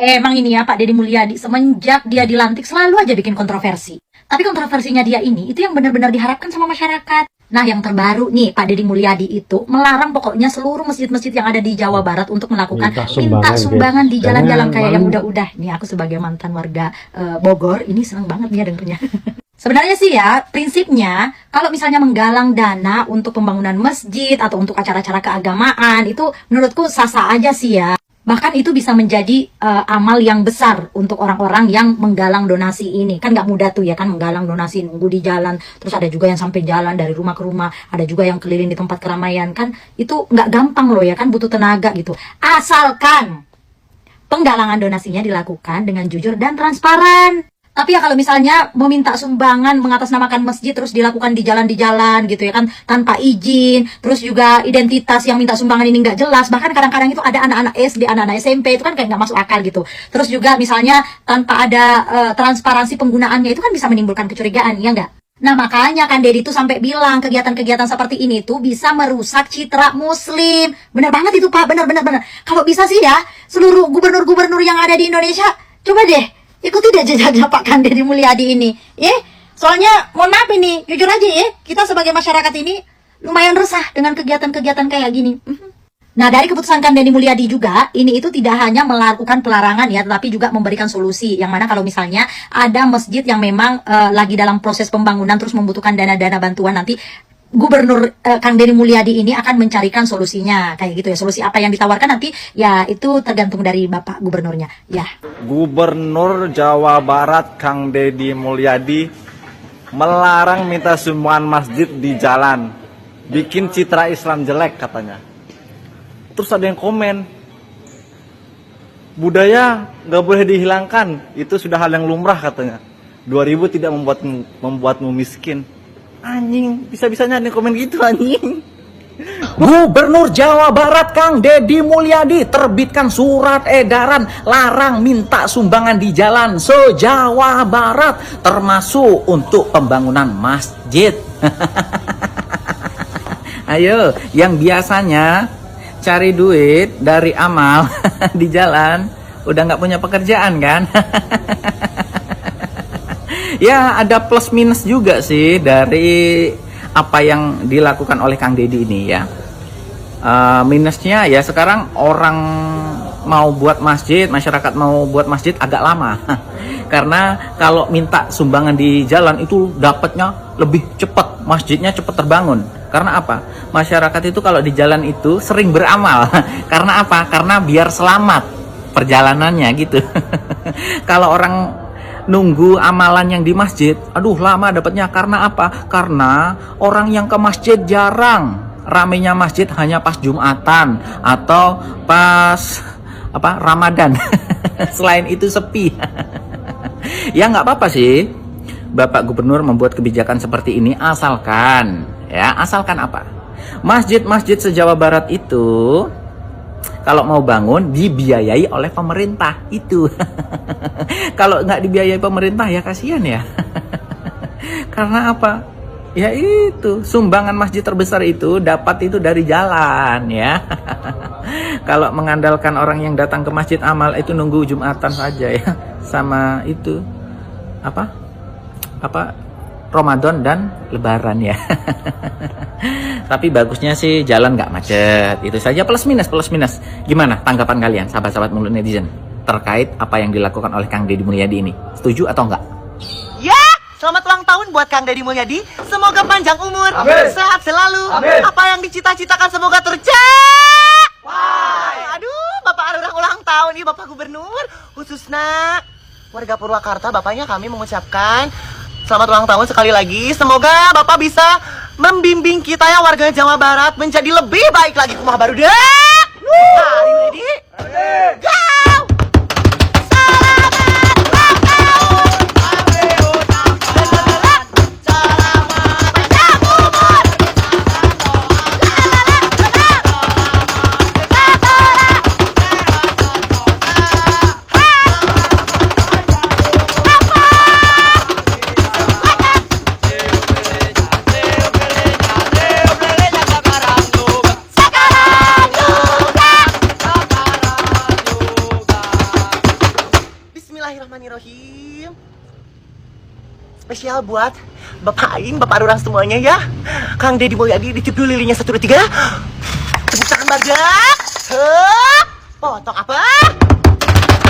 Emang ini ya Pak Deddy Mulyadi, semenjak dia dilantik selalu aja bikin kontroversi. Tapi kontroversinya dia ini, itu yang benar-benar diharapkan sama masyarakat. Nah, yang terbaru nih, Pak Deddy Mulyadi itu melarang pokoknya seluruh masjid-masjid yang ada di Jawa Barat untuk melakukan minta sumbangan di jalan-jalan kayak yang udah-udah. Nih, aku sebagai mantan warga Bogor, ini seneng banget nih ya dengernya. Sebenarnya sih ya, prinsipnya kalau misalnya menggalang dana untuk pembangunan masjid atau untuk acara-acara keagamaan, itu menurutku sah-sah aja sih ya. Bahkan itu bisa menjadi amal yang besar untuk orang-orang yang menggalang donasi ini. Kan nggak mudah tuh ya kan menggalang donasi, nunggu di jalan. Terus ada juga yang sampai jalan dari rumah ke rumah. Ada juga yang keliling di tempat keramaian. Kan itu nggak gampang loh ya kan, butuh tenaga gitu. Asalkan penggalangan donasinya dilakukan dengan jujur dan transparan. Tapi ya kalau misalnya meminta sumbangan mengatasnamakan masjid terus dilakukan di jalan gitu ya kan tanpa izin, terus juga identitas yang minta sumbangan ini nggak jelas, bahkan kadang-kadang itu ada anak-anak SD, anak-anak SMP, itu kan kayak nggak masuk akal gitu. Terus juga misalnya tanpa ada transparansi penggunaannya, itu kan bisa menimbulkan kecurigaan, ya nggak? Nah makanya kan Deddy tuh sampai bilang kegiatan-kegiatan seperti ini tuh bisa merusak citra muslim. Bener banget itu Pak, bener. Kalau bisa sih ya seluruh gubernur-gubernur yang ada di Indonesia, coba deh ikuti deh jejak Pak Deddy Mulyadi ini, soalnya mohon maaf ini, jujur aja ya, kita sebagai masyarakat ini lumayan resah dengan kegiatan-kegiatan kayak gini. Nah dari keputusan Kang Deddy Mulyadi juga, ini itu tidak hanya melakukan pelarangan ya, tetapi juga memberikan solusi. Yang mana kalau misalnya ada masjid yang memang lagi dalam proses pembangunan terus membutuhkan dana-dana bantuan, nanti Gubernur Kang Deddy Mulyadi ini akan mencarikan solusinya kayak gitu ya. Solusi apa yang ditawarkan nanti ya itu tergantung dari Bapak Gubernurnya ya. Gubernur Jawa Barat Kang Deddy Mulyadi melarang minta sumbangan masjid di jalan, bikin citra Islam jelek katanya. Terus ada yang komen, budaya nggak boleh dihilangkan, itu sudah hal yang lumrah katanya. 2000 tidak membuatmu miskin. Anjing, bisa-bisanya ada yang komen gitu anjing. Gubernur Jawa Barat Kang Deddy Mulyadi terbitkan surat edaran larang minta sumbangan di jalan se-Jawa Barat, termasuk untuk pembangunan masjid. Ayo, yang biasanya cari duit dari amal di jalan, udah nggak punya pekerjaan kan? Ya ada plus minus juga sih dari apa yang dilakukan oleh Kang Deddy ini ya. Minusnya ya sekarang orang mau buat masjid, masyarakat mau buat masjid agak lama. Karena kalau minta sumbangan di jalan itu dapatnya lebih cepat, masjidnya cepat terbangun. Karena apa? Masyarakat itu kalau di jalan itu sering beramal. Karena apa? Karena biar selamat perjalanannya gitu. Kalau orang nunggu amalan yang di masjid, aduh lama dapatnya. Karena apa? Karena orang yang ke masjid jarang. Ramenya masjid hanya pas Jumatan atau pas Ramadan. Selain itu sepi. Ya nggak apa-apa sih Bapak Gubernur membuat kebijakan seperti ini, asalkan apa? Masjid-masjid se-Jawa Barat itu kalau mau bangun dibiayai oleh pemerintah itu. Kalau nggak dibiayai pemerintah ya kasihan ya. Karena apa? Ya itu, sumbangan masjid terbesar itu dapat itu dari jalan ya. Kalau mengandalkan orang yang datang ke masjid amal itu nunggu Jumatan saja ya. Sama itu Ramadan dan Lebaran ya. Tapi bagusnya sih jalan nggak macet. Itu saja plus minus. Gimana tanggapan kalian sahabat-sahabat mulut netizen terkait apa yang dilakukan oleh Kang Deddy Mulyadi ini? Setuju atau enggak? Ya, selamat ulang tahun buat Kang Deddy Mulyadi. Semoga panjang umur, sehat selalu. Apa yang dicita-citakan semoga tercapai. Aduh, Bapak ada ulang tahun nih Bapak Gubernur. Khususnya warga Purwakarta, Bapaknya kami mengucapkan selamat ulang tahun sekali lagi. Semoga Bapak bisa membimbing kita ya warga Jawa Barat menjadi lebih baik lagi. Kumaha baru deh. Nah, ready? Go! Bismillahirrahmanirrahim. Spesial buat Bapak Aing, Bapak Arurang semuanya ya. Kang Deddy Mulyadi ditiup dulu lilinnya 1, 2, 3. Tepuk tangan badak. Hep. Potong apa?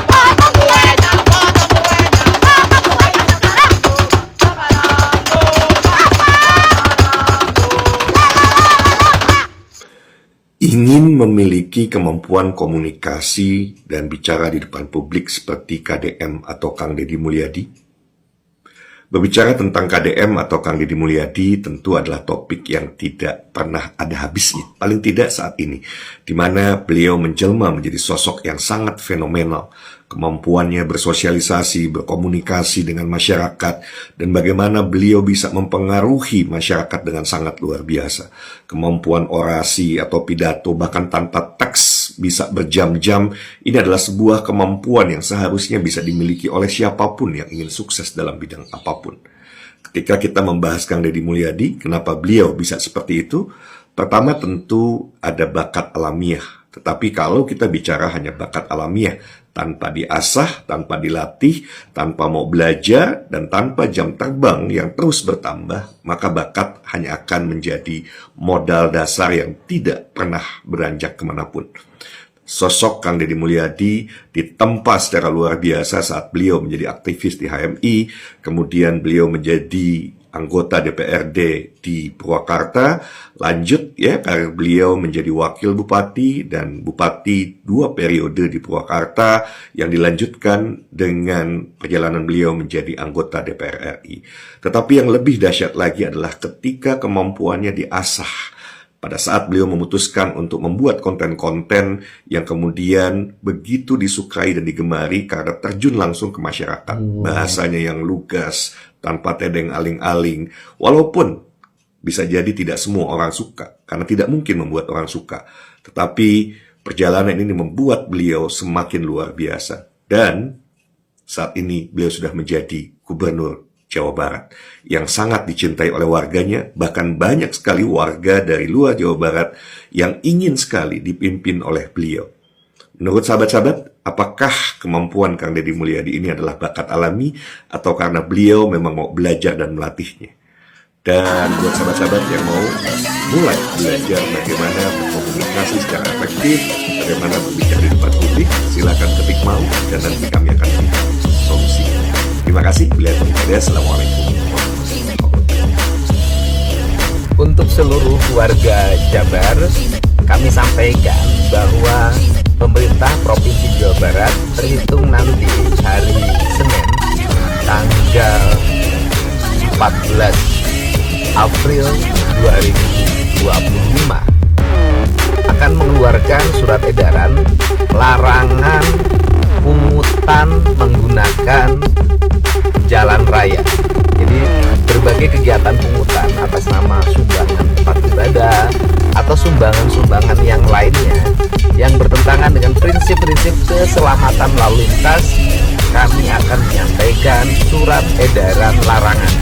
Potong kuenya, potong kuenya, potong kuenya. Ingin memiliki kemampuan komunikasi dan bicara di depan publik seperti KDM atau Kang Deddy Mulyadi? Berbicara tentang KDM atau Kang Deddy Mulyadi tentu adalah topik yang tidak pernah ada habisnya, paling tidak saat ini, di mana beliau menjelma menjadi sosok yang sangat fenomenal. Kemampuannya bersosialisasi, berkomunikasi dengan masyarakat, dan bagaimana beliau bisa mempengaruhi masyarakat dengan sangat luar biasa. Kemampuan orasi atau pidato bahkan tanpa teks bisa berjam-jam, ini adalah sebuah kemampuan yang seharusnya bisa dimiliki oleh siapapun yang ingin sukses dalam bidang apapun. Ketika kita membahas Kang Deddy Mulyadi, kenapa beliau bisa seperti itu? Pertama tentu ada bakat alamiah. Tetapi kalau kita bicara hanya bakat alamiah, tanpa diasah, tanpa dilatih, tanpa mau belajar, dan tanpa jam terbang yang terus bertambah, maka bakat hanya akan menjadi modal dasar yang tidak pernah beranjak kemanapun. Sosok Kang Deddy Mulyadi ditempa secara luar biasa saat beliau menjadi aktivis di HMI, kemudian beliau menjadi anggota DPRD di Purwakarta, lanjut ya karir beliau menjadi wakil bupati dan bupati 2 periode di Purwakarta yang dilanjutkan dengan perjalanan beliau menjadi anggota DPR RI. Tetapi yang lebih dahsyat lagi adalah ketika kemampuannya diasah pada saat beliau memutuskan untuk membuat konten-konten yang kemudian begitu disukai dan digemari karena terjun langsung ke masyarakat. Bahasanya yang lugas, tanpa tedeng aling-aling. Walaupun bisa jadi tidak semua orang suka, karena tidak mungkin membuat orang suka. Tetapi perjalanan ini membuat beliau semakin luar biasa. Dan saat ini beliau sudah menjadi gubernur Jawa Barat yang sangat dicintai oleh warganya, bahkan banyak sekali warga dari luar Jawa Barat yang ingin sekali dipimpin oleh beliau. Menurut sahabat-sahabat, apakah kemampuan Kang Deddy Mulyadi ini adalah bakat alami atau karena beliau memang mau belajar dan melatihnya? Dan buat sahabat-sahabat yang mau mulai belajar bagaimana berkomunikasi secara efektif, bagaimana berbicara di depan publik, silakan ketik mau dan nanti kami akan berikan solusi. Terima kasih. Assalamualaikum. Untuk seluruh warga Jabar, kami sampaikan bahwa pemerintah Provinsi Jawa Barat terhitung nanti hari Senin tanggal 14 April 2025 akan mengeluarkan surat edaran larangan pungutan menggunakan jalan raya. Jadi berbagai kegiatan pungutan atas nama sumbangan tempat ibadah atau sumbangan-sumbangan yang lainnya yang bertentangan dengan prinsip-prinsip keselamatan lalu lintas, kami akan menyampaikan surat edaran larangan.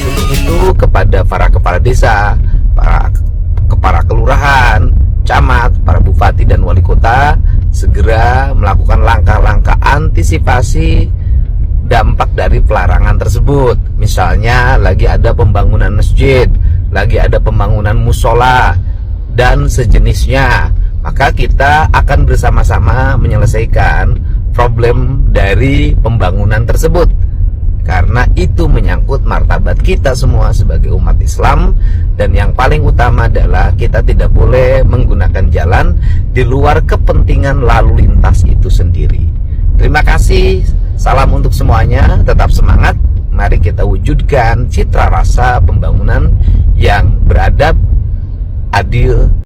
Untuk itu kepada para kepala desa, para kepala kelurahan, camat, para bupati dan wali kota segera melakukan langkah-langkah antisipasi dampak dari pelarangan tersebut. Misalnya lagi ada pembangunan masjid, lagi ada pembangunan musola dan sejenisnya, maka kita akan bersama-sama menyelesaikan problem dari pembangunan tersebut, karena itu menyangkut martabat kita semua sebagai umat Islam. Dan yang paling utama adalah kita tidak boleh menggunakan jalan di luar kepentingan lalu lintas itu sendiri. Terima kasih, salam untuk semuanya, tetap semangat. Mari kita wujudkan citra rasa pembangunan yang beradab, adil,